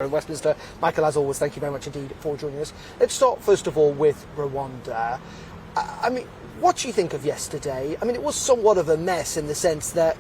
In Westminster. Michael, as always, thank you very much indeed for joining us. Let's start first of all with Rwanda. I mean, what do you think of yesterday? I mean, it was somewhat of a mess in the sense that,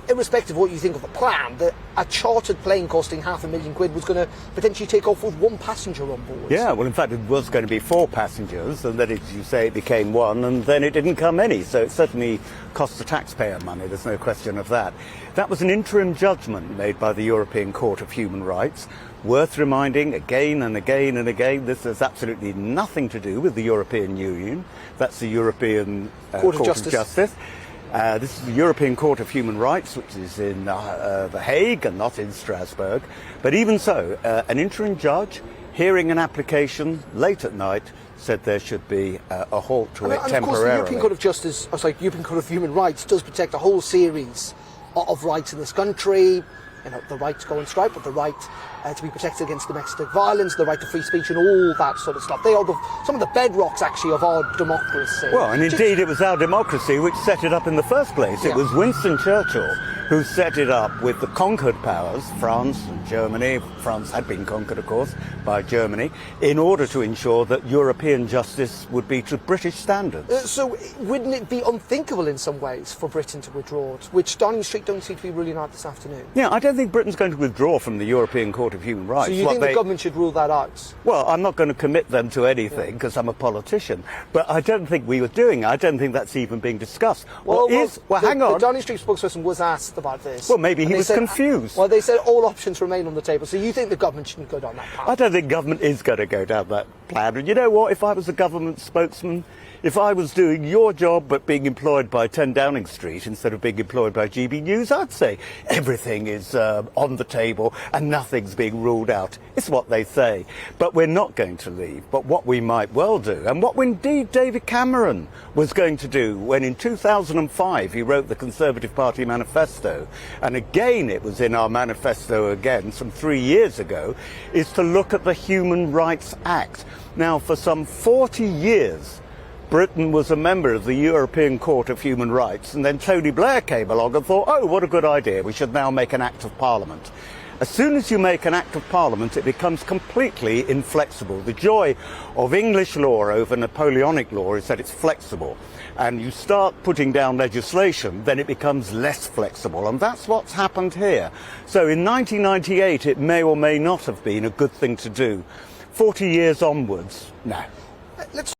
irrespective of what you think of the plan, that a chartered plane costing £500,000 was going to potentially take off with one passenger on board. Yeah, well, in fact, it was going to be 4 passengers, and then, as you say, it became 1, and then it didn't come any. So it certainly cost the taxpayer money, there's no question of that. That was an interim judgment made by the European Court of Human Rights. Worth reminding again and again and again, this has absolutely nothing to do with the European Union. That's the European Court of Justice. This is the European Court of Human Rights, which is in The Hague and not in Strasbourg. But even so, an interim judge hearing an application late at night said there should be a halt to it temporarily. Of course, the European Court of Justice, European Court of Human Rights does protect a whole series of rights in this country. You know, the right to go on strike, but the right to be protected against domestic violence, the right to free speech and all that sort of stuff. They are some of the bedrocks, actually, of our democracy. Well, and indeed it was our democracy which set it up in the first place. It was Winston Churchill who set it up with the conquered powers, France and Germany. France had been conquered, of course, by Germany, in order to ensure that European justice would be to British standards. So wouldn't it be unthinkable in some ways for Britain to withdraw it, which Downing Street don't seem to be ruling out this afternoon? Yeah, I don't think Britain's going to withdraw from the European Court of Human Rights. So you think the government should rule that out? Well, I'm not going to commit them to anything because I'm a politician, but I don't think we were doing it. I don't think that's even being discussed. Hang on. The Downing Street spokesperson was asked about this. Well, maybe he was confused. Well, they said all options remain on the table. So you think the government shouldn't go down that path? I don't think government is going to go down that plan. And you know what? If I was a government spokesman, if I was doing your job but being employed by 10 Downing Street instead of being employed by GBNews, I'd say everything is on the table and nothing's being ruled out. It's what they say. But we're not going to leave. But what we might well do, and what indeed David Cameron was going to do when in 2005 he wrote the Conservative Party manifesto, and again it was in our manifesto again some 3 years ago, is to look at the Human Rights Act. Now, for some 40 years, Britain was a member of the European Court of Human Rights, and then Tony Blair came along and thought, oh, what a good idea, we should now make an Act of Parliament. As soon as you make an Act of Parliament, it becomes completely inflexible. The joy of English law over Napoleonic law is that it's flexible. And you start putting down legislation, then it becomes less flexible. And that's what's happened here. So in 1998, it may or may not have been a good thing to do. 40 years onwards, no. Let's